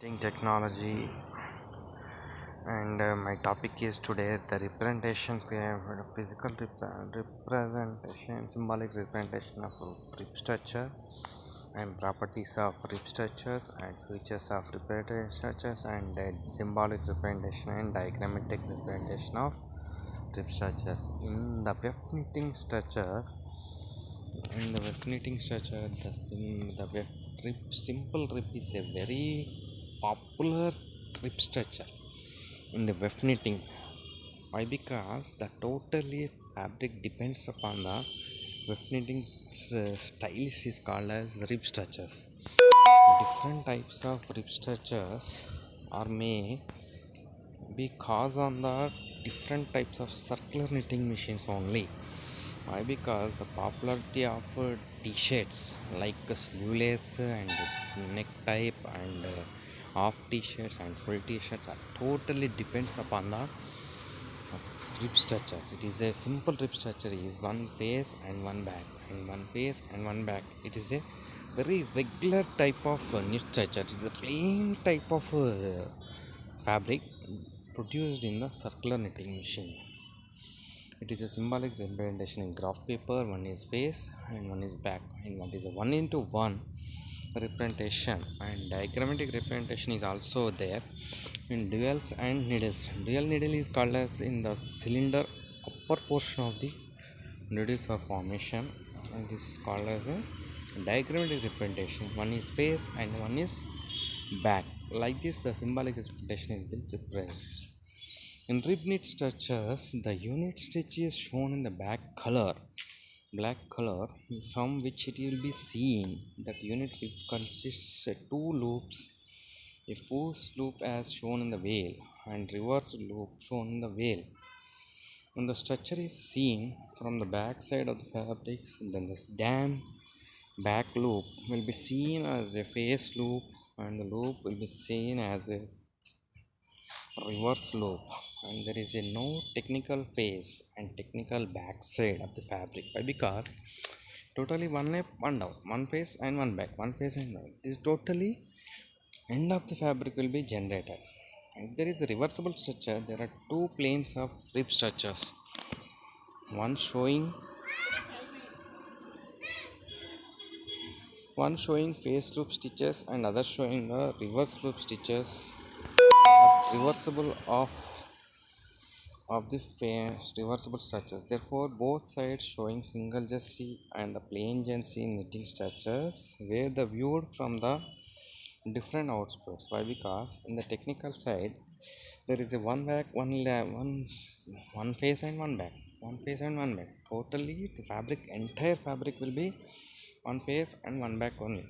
Knitting technology, and my topic is today the representation physical representation, symbolic representation of rib structure and properties of rib structures and features of representation structures and symbolic representation and diagrammatic representation of rib structures. In the web knitting structures, the web simple rib is a very popular rib structure in the web knitting. Why? Because the totally fabric depends upon the web knitting styles is called as rib structures. Different types of rib structures are may be caused on the different types of circular knitting machines only. Why? Because the popularity of t-shirts like sleeveless and neck type and half t-shirts and full t-shirts are totally depends upon the rib structures. It is a simple rib structure is one face and one back and one face and one back. It is a very regular type of knit structure. It is a plain type of fabric produced in the circular knitting machine. It is a symbolic representation in graph paper. One is face and one is back, and one is a 1:1 representation, and diagrammatic representation is also there in duals and needles. Dual needle is called as in the cylinder upper portion of the needles of formation, and this is called as a diagrammatic representation. One is face and one is back. Like this, the symbolic representation is been represented. In rib knit structures, the unit stitch is shown in the black color, from which it will be seen that unit rib consists of two loops, a first loop as shown in the veil and reverse loop shown in the veil. When the structure is seen from the back side of the fabrics, then this dam back loop will be seen as a face loop and the loop will be seen as a reverse loop, and there is a no technical face and technical back side of the fabric. Why? Because totally one up, one down, one face and one back, one face and one. This totally end of the fabric will be generated. If there is a reversible structure, there are two planes of rib structures, one showing face loop stitches and other showing the reverse loop stitches reversible of the reversible structures. Therefore, both sides showing single jersey and the plain jersey knitting structures where the viewed from the different outputs. Why? Because in the technical side there is a one back, one face and one back, one face and one back. Totally, the entire fabric will be one face and one back only.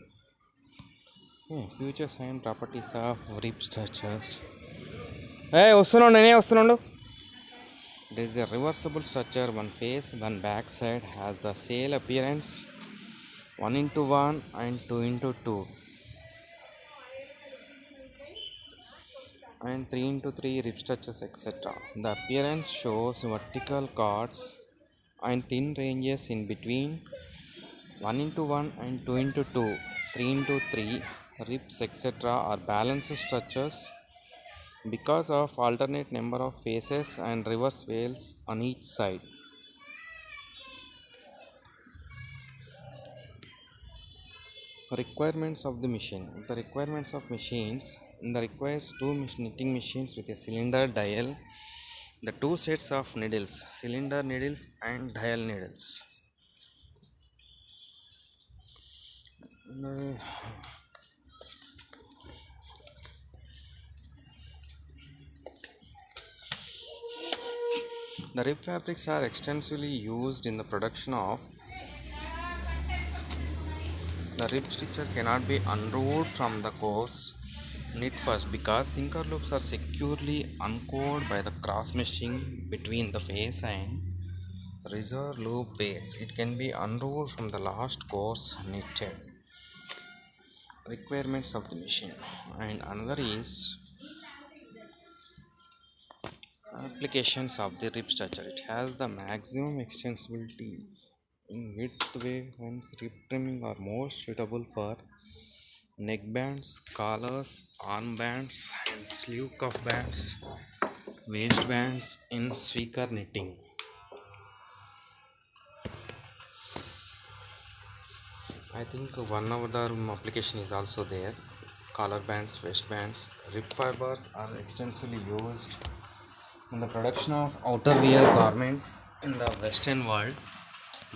Features and properties of rib structures. Hey, వస్తున్నాడు. It is a reversible structure. One face, one back side has the same appearance, 1:1 and 2:2 and 3:3 rib structures, etc. The appearance shows vertical chords and thin ranges in between 1:1 and 2:2, 3:3 ribs, etc. are balanced structures because of alternate number of faces and reverse veils on each side. Requirements of the machine. The requirements of machines. The requires two knitting machines with a cylinder dial, the two sets of needles, cylinder needles and dial needles. The rib fabrics are extensively used in the production of the rib stitcher. Cannot be unrolled from the course knit first because sinker loops are securely anchored by the cross meshing between the face and reserve loop veils. It can be unrolled from the last course knitted. Requirements of the machine. And another is applications of the rib structure. It has the maximum extensibility in width, wave and rib trimming are most suitable for neckbands, collars, armbands, and sleeve cuff bands, waistbands in sweater knitting. I think one other application is also there. Collar bands, waistbands, rib fibers are extensively used in the production of outerwear garments in the Western world.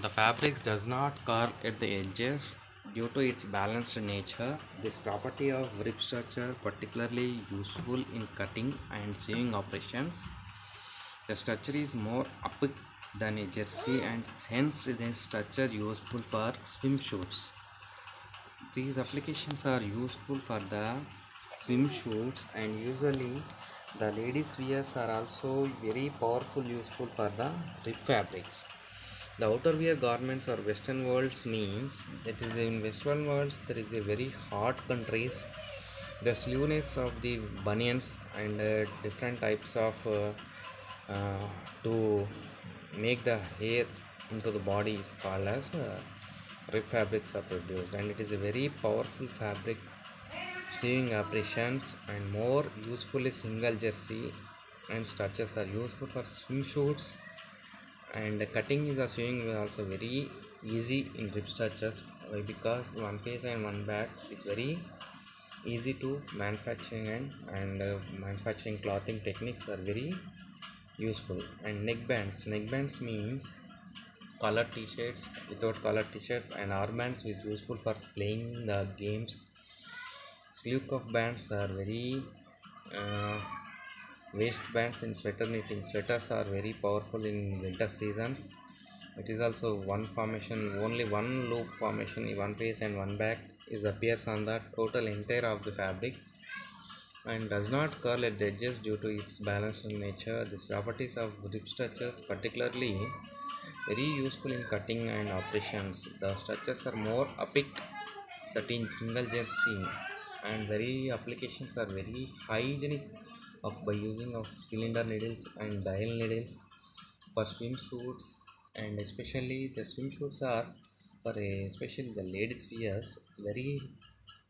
The fabrics does not curve at the edges due to its balanced nature. This property of rib structure particularly useful in cutting and sewing operations. The structure is more opaque than a jersey and hence this structure useful for swimsuits. These applications are useful for the swimsuits, and usually the ladies wears are also very powerful useful for the rib fabrics. The outerwear garments or western worlds means that is in western worlds there is a very hot countries. The sleeveness of the bunions and different types of uh, to make the hair into the body is called as rib fabrics are produced, and it is a very powerful fabric sewing operations and more usefully single jersey and structures are useful for swimsuits, and the cutting is the sewing is also very easy in rib structures. Why? Because one face and one back is very easy to manufacturing, and manufacturing clothing techniques are very useful. And neckbands means color t-shirts, without color t-shirts, and armbands is useful for playing the games. Sleeve cuff bands are very uh, waistbands in sweater knitting. Sweaters are very powerful in winter seasons. It is also one formation, only one loop formation in one face and one back is appears on the total entire of the fabric and does not curl at the edges due to its balanced nature. These properties of rib structures particularly very useful in cutting and operations. The structures are more opaque that in single jersey, and very applications are very hygienic by using of cylinder needles and dial needles for swimsuits, and especially the swimsuits are for especially the ladies wears very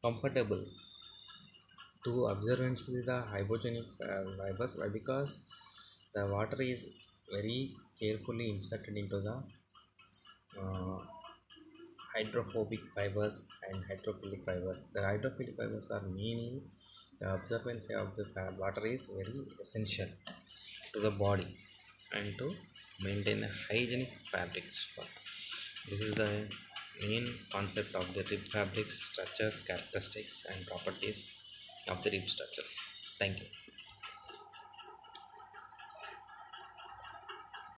comfortable to observance the hypogenic fibers. Why? Because the water is very carefully inserted into the uh, hydrophobic fibers and hydrophilic fibers. The hydrophilic fibers are mainly the absorbency of the water is very essential to the body and to maintain a hygienic fabrics. This is the main concept of the rib fabrics, structures, characteristics, and properties of the rib structures. Thank you.